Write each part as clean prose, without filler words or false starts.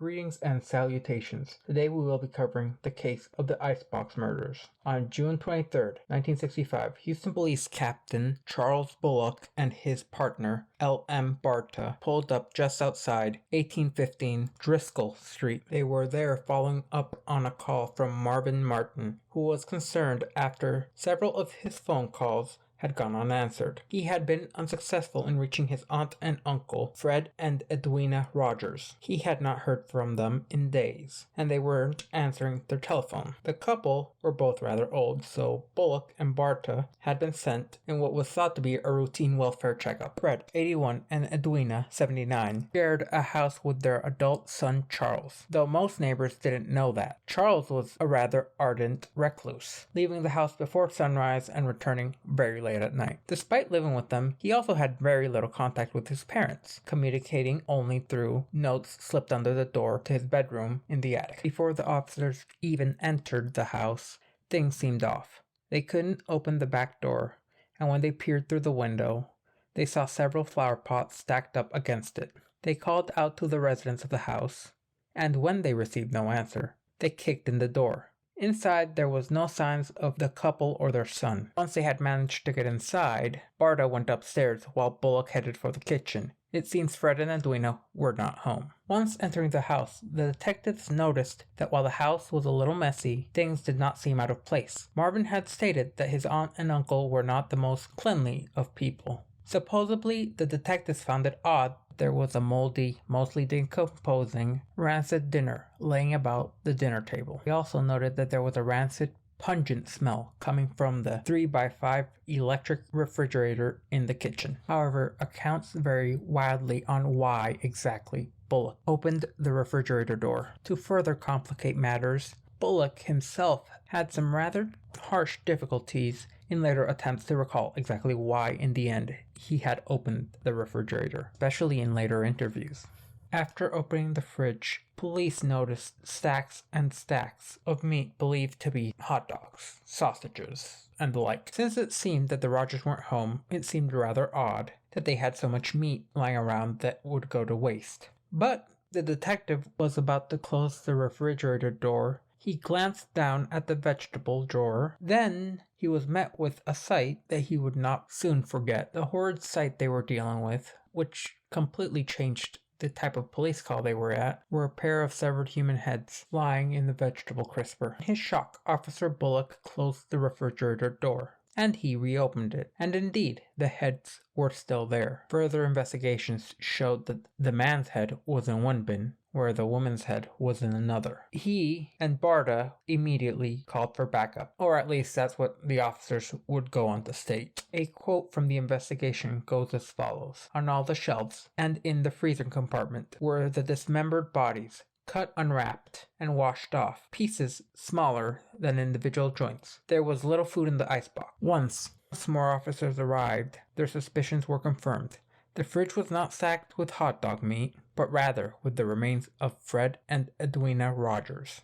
Greetings and salutations. Today we will be covering the case of the Icebox Murders. On June 23rd, 1965, Houston Police Captain Charles Bullock and his partner, L.M. Barta, pulled up just outside 1815 Driscoll Street. They were there following up on a call from Marvin Martin, who was concerned after several of his phone calls had gone unanswered. He had been unsuccessful in reaching his aunt and uncle, Fred and Edwina Rogers. He had not heard from them in days, and they weren't answering their telephone. The couple were both rather old, so Bullock and Barta had been sent in what was thought to be a routine welfare checkup. Fred, 81, and Edwina, 79, shared a house with their adult son Charles, though most neighbors didn't know that. Charles was a rather ardent recluse, leaving the house before sunrise and returning very late at night. Despite living with them, he also had very little contact with his parents, communicating only through notes slipped under the door to his bedroom in the attic. Before the officers even entered the house, things seemed off. They couldn't open the back door, and when they peered through the window, they saw several flower pots stacked up against it. They called out to the residents of the house, and when they received no answer, they kicked in the door. Inside, there was no signs of the couple or their son. Once they had managed to get inside, Barta went upstairs while Bullock headed for the kitchen. It seems Fred and Edwina were not home. Once entering the house, the detectives noticed that while the house was a little messy, things did not seem out of place. Marvin had stated that his aunt and uncle were not the most cleanly of people. Supposedly, the detectives found it odd there was a moldy, mostly decomposing, rancid dinner laying about the dinner table. They also noted that there was a rancid, pungent smell coming from the 3x5 electric refrigerator in the kitchen. However, accounts vary wildly on why exactly Bullock opened the refrigerator door. To further complicate matters, Bullock himself had some rather harsh difficulties in later attempts to recall exactly why in the end he had opened the refrigerator, especially in later interviews. After opening the fridge, police noticed stacks and stacks of meat believed to be hot dogs, sausages, and the like. Since it seemed that the Rogers weren't home, it seemed rather odd that they had so much meat lying around that would go to waste. But the detective was about to close the refrigerator door. He glanced down at the vegetable drawer. Then he was met with a sight that he would not soon forget. The horrid sight they were dealing with, which completely changed the type of police call they were at, were a pair of severed human heads lying in the vegetable crisper. In his shock, Officer Bullock closed the refrigerator door, and he reopened it, and indeed, the heads were still there. Further investigations showed that the man's head was in one bin, where the woman's head was in another. He and Barta immediately called for backup, or at least that's what the officers would go on to state. A quote from the investigation goes as follows. On all the shelves and in the freezer compartment were the dismembered bodies, cut, unwrapped, and washed off, pieces smaller than individual joints. There was little food in the icebox. Once more officers arrived, their suspicions were confirmed. The fridge was not stacked with hot dog meat, but rather with the remains of Fred and Edwina Rogers.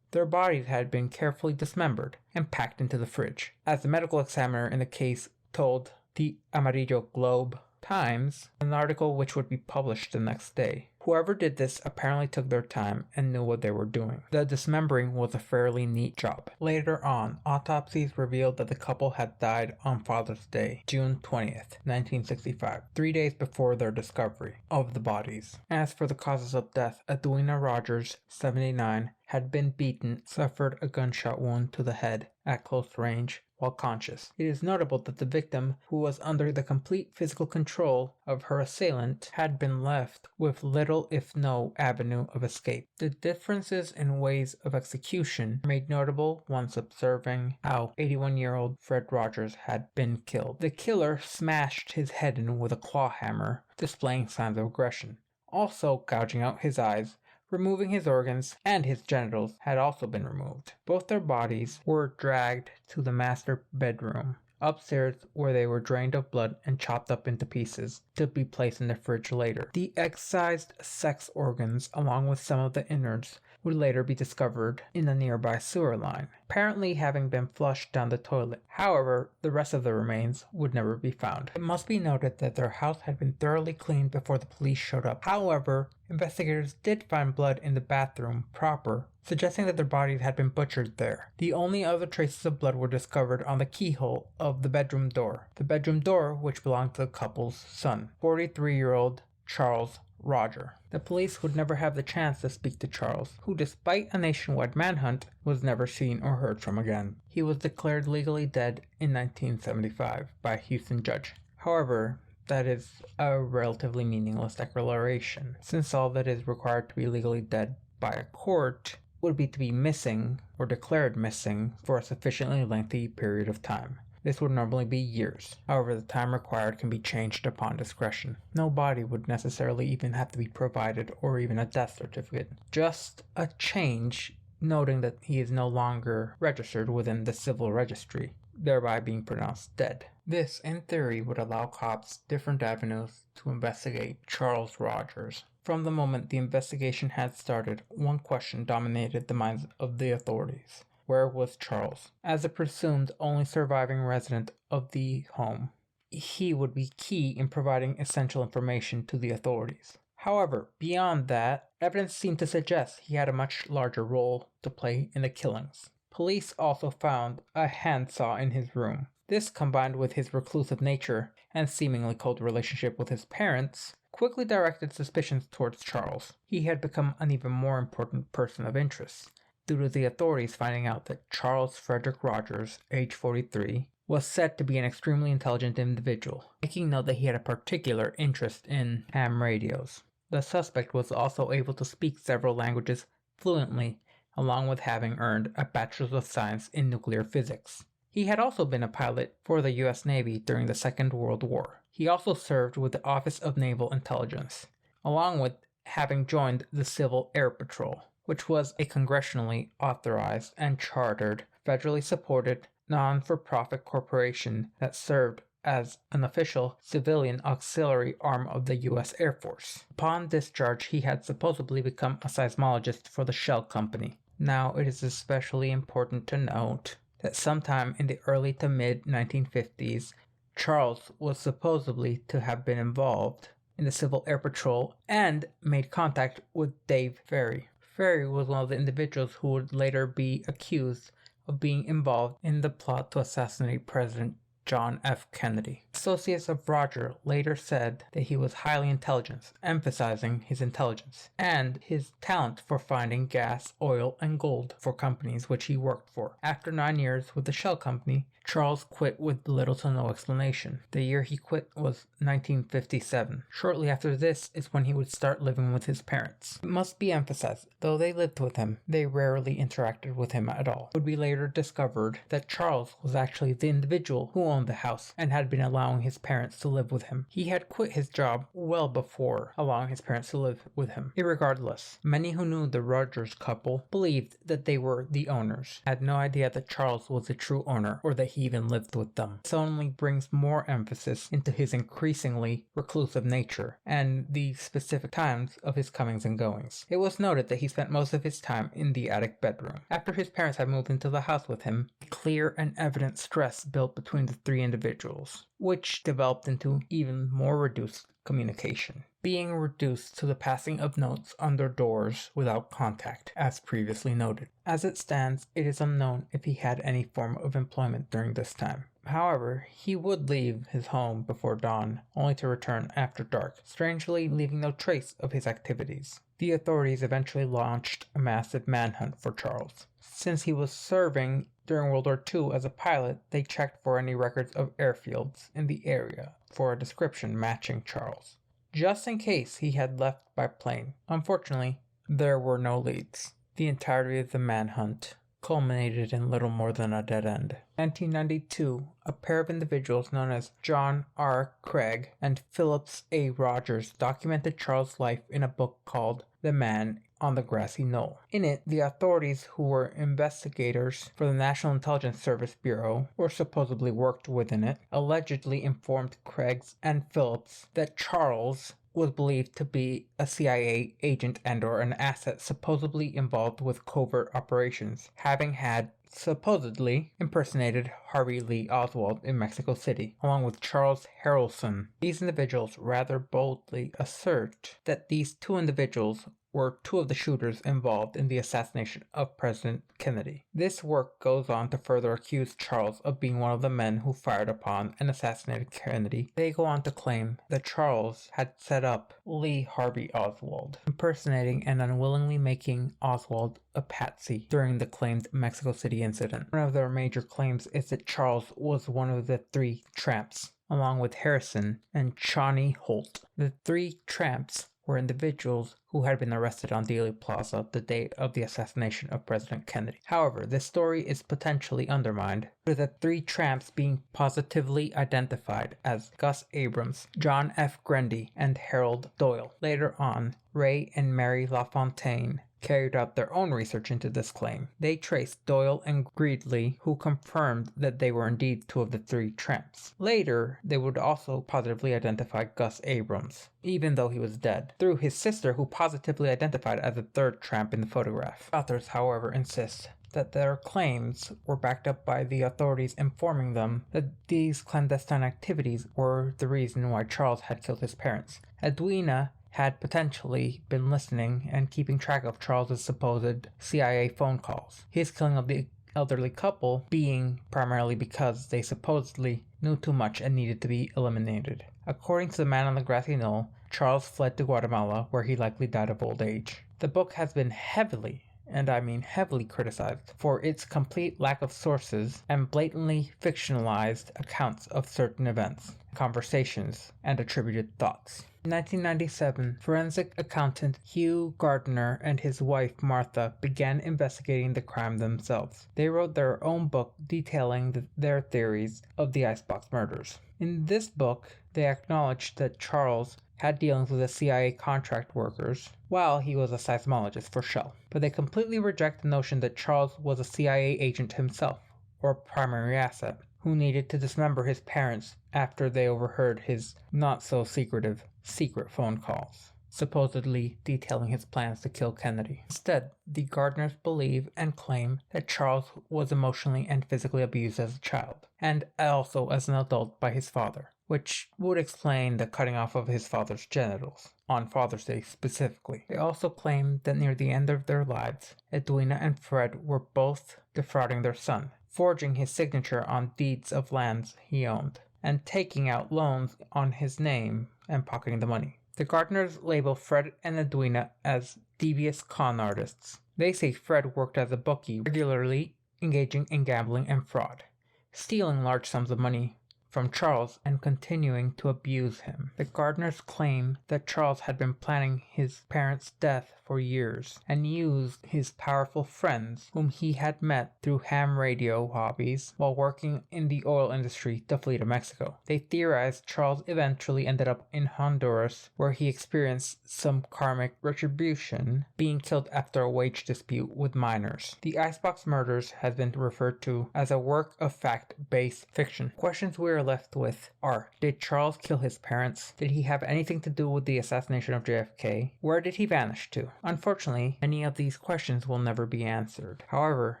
Their bodies had been carefully dismembered and packed into the fridge. As the medical examiner in the case told the Amarillo Globe Times, an article which would be published the next day, whoever did this apparently took their time and knew what they were doing. The dismembering was a fairly neat job. Later on, autopsies revealed that the couple had died on Father's Day, June 20th, 1965, 3 days before their discovery of the bodies. As for the causes of death, Edwina Rogers, 79, had been beaten, suffered a gunshot wound to the head at close range, while conscious. It is notable that the victim, who was under the complete physical control of her assailant, had been left with little if no avenue of escape. The differences in ways of execution were made notable once observing how 81-year-old Fred Rogers had been killed. The killer smashed his head in with a claw hammer, displaying signs of aggression. Also gouging out his eyes, removing his organs, and his genitals had also been removed. Both their bodies were dragged to the master bedroom upstairs, where they were drained of blood and chopped up into pieces. to be placed in the fridge later. The excised sex organs, along with some of the innards, would later be discovered in a nearby sewer line, apparently having been flushed down the toilet. However, the rest of the remains would never be found. It must be noted that their house had been thoroughly cleaned before the police showed up. However, investigators did find blood in the bathroom proper, suggesting that their bodies had been butchered there. The only other traces of blood were discovered on the keyhole of the bedroom door which belonged to the couple's son, 43-year-old Charles Roger. The police would never have the chance to speak to Charles, who, despite a nationwide manhunt, was never seen or heard from again. He was declared legally dead in 1975 by a Huston judge. However, that is a relatively meaningless declaration, since all that is required to be legally dead by a court would be to be missing or declared missing for a sufficiently lengthy period of time. This would normally be years. However, the time required can be changed upon discretion. No body would necessarily even have to be provided or even a death certificate. Just a change noting that he is no longer registered within the civil registry, thereby being pronounced dead. This, in theory, would allow cops different avenues to investigate Charles Rogers. From the moment the investigation had started, one question dominated the minds of the authorities. Where was Charles? As a presumed only surviving resident of the home, he would be key in providing essential information to the authorities. However, beyond that, evidence seemed to suggest he had a much larger role to play in the killings. Police also found a handsaw in his room. This, combined with his reclusive nature and seemingly cold relationship with his parents, quickly directed suspicions towards Charles. He had become an even more important person of interest, due to the authorities finding out that Charles Frederick Rogers, age 43, was said to be an extremely intelligent individual, making note that he had a particular interest in ham radios. The suspect was also able to speak several languages fluently, along with having earned a Bachelor's of Science in Nuclear Physics. He had also been a pilot for the U.S. Navy during the Second World War. He also served with the Office of Naval Intelligence, along with having joined the Civil Air Patrol, which was a congressionally authorized and chartered, federally supported, non-for-profit corporation that served as an official civilian auxiliary arm of the U.S. Air Force. Upon discharge, he had supposedly become a seismologist for the Shell Company. Now, it is especially important to note that sometime in the early to mid-1950s, Charles was supposedly to have been involved in the Civil Air Patrol and made contact with Dave Ferry. Ferry was one of the individuals who would later be accused of being involved in the plot to assassinate President John F. Kennedy. Associates of Roger later said that he was highly intelligent, emphasizing his intelligence and his talent for finding gas, oil, and gold for companies which he worked for. After 9 years with the Shell Company, Charles quit with little to no explanation. The year he quit was 1957. Shortly after this is when he would start living with his parents. It must be emphasized, though they lived with him, they rarely interacted with him at all. It would be later discovered that Charles was actually the individual who owned the house and had been allowing his parents to live with him. He had quit his job well before allowing his parents to live with him. Irregardless, many who knew the Rogers couple believed that they were the owners, had no idea that Charles was the true owner or that he even lived with them. This only brings more emphasis into his increasingly reclusive nature and the specific times of his comings and goings. It was noted that he spent most of his time in the attic bedroom. After his parents had moved into the house with him, clear and evident stress built between the three individuals, which developed into even more reduced communication, being reduced to the passing of notes under doors without contact, as previously noted. As it stands, it is unknown if he had any form of employment during this time. However, he would leave his home before dawn, only to return after dark, strangely leaving no trace of his activities. The authorities eventually launched a massive manhunt for Charles. Since he was serving during World War II as a pilot, they checked for any records of airfields in the area for a description matching Charles, just in case he had left by plane. Unfortunately, there were no leads. The entirety of the manhunt culminated in little more than a dead end. In 1992, a pair of individuals known as John R. Craig and Phillips A. Rogers documented Charles' life in a book called The Man on the grassy knoll. In it, the authorities, who were investigators for the National Intelligence Service Bureau, or supposedly worked within it, allegedly informed Craigs and Phillips that Charles was believed to be a CIA agent and/or an asset supposedly involved with covert operations, having had supposedly impersonated Harvey Lee Oswald in Mexico City, along with Charles Harrelson. These individuals rather boldly assert that these two individuals were two of the shooters involved in the assassination of President Kennedy. This work goes on to further accuse Charles of being one of the men who fired upon and assassinated Kennedy. They go on to claim that Charles had set up Lee Harvey Oswald, impersonating and unwillingly making Oswald a patsy during the claimed Mexico City incident. One of their major claims is that Charles was one of the three tramps, along with Harrison and Shawnee Holt. The three tramps were individuals who had been arrested on Dealey Plaza the day of the assassination of President Kennedy. However, this story is potentially undermined with the three tramps being positively identified as Gus Abrams, John F. Grundy, and Harold Doyle. Later on, Ray and Mary LaFontaine carried out their own research into this claim. They traced Doyle and Grisly, who confirmed that they were indeed two of the three tramps. Later, they would also positively identify Gus Abrams, even though he was dead, through his sister, who positively identified as the third tramp in the photograph. Authors, however, insist that their claims were backed up by the authorities informing them that these clandestine activities were the reason why Charles had killed his parents. Edwina had potentially been listening and keeping track of Charles's supposed CIA phone calls. His killing of the elderly couple being primarily because they supposedly knew too much and needed to be eliminated. According to the man on the grassy knoll, Charles fled to Guatemala, where he likely died of old age. The book has been heavily, and I mean heavily, criticized for its complete lack of sources and blatantly fictionalized accounts of certain events, conversations, and attributed thoughts. In 1997, forensic accountant Hugh Gardner and his wife Martha began investigating the crime themselves. They wrote their own book detailing their theories of the Icebox Murders. In this book, they acknowledged that Charles had dealings with the CIA contract workers while he was a seismologist for Shell, but they completely reject the notion that Charles was a CIA agent himself, or a primary asset, who needed to dismember his parents after they overheard his not-so-secretive secret phone calls, supposedly detailing his plans to kill Kennedy. Instead, the Gardners believe and claim that Charles was emotionally and physically abused as a child, and also as an adult by his father, which would explain the cutting off of his father's genitals, on Father's Day specifically. They also claim that near the end of their lives, Edwina and Fred were both defrauding their son, forging his signature on deeds of lands he owned, and taking out loans on his name and pocketing the money. The Gardners label Fred and Edwina as devious con artists. They say Fred worked as a bookie, regularly engaging in gambling and fraud, stealing large sums of money from Charles and continuing to abuse him. The Gardners claim that Charles had been planning his parents' death for years and used his powerful friends, whom he had met through ham radio hobbies while working in the oil industry, to flee to Mexico. They theorized Charles eventually ended up in Honduras, where he experienced some karmic retribution, being killed after a wage dispute with miners. The Icebox Murders has been referred to as a work of fact-based fiction. Questions we are left with are: did Charles kill his parents? Did he have anything to do with the assassination of JFK? Where did he vanish to? Unfortunately, many of these questions will never be answered. However,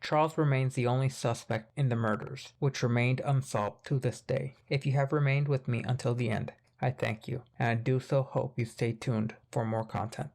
Charles remains the only suspect in the murders, which remained unsolved to this day. If you have remained with me until the end, I thank you, and I do so hope you stay tuned for more content.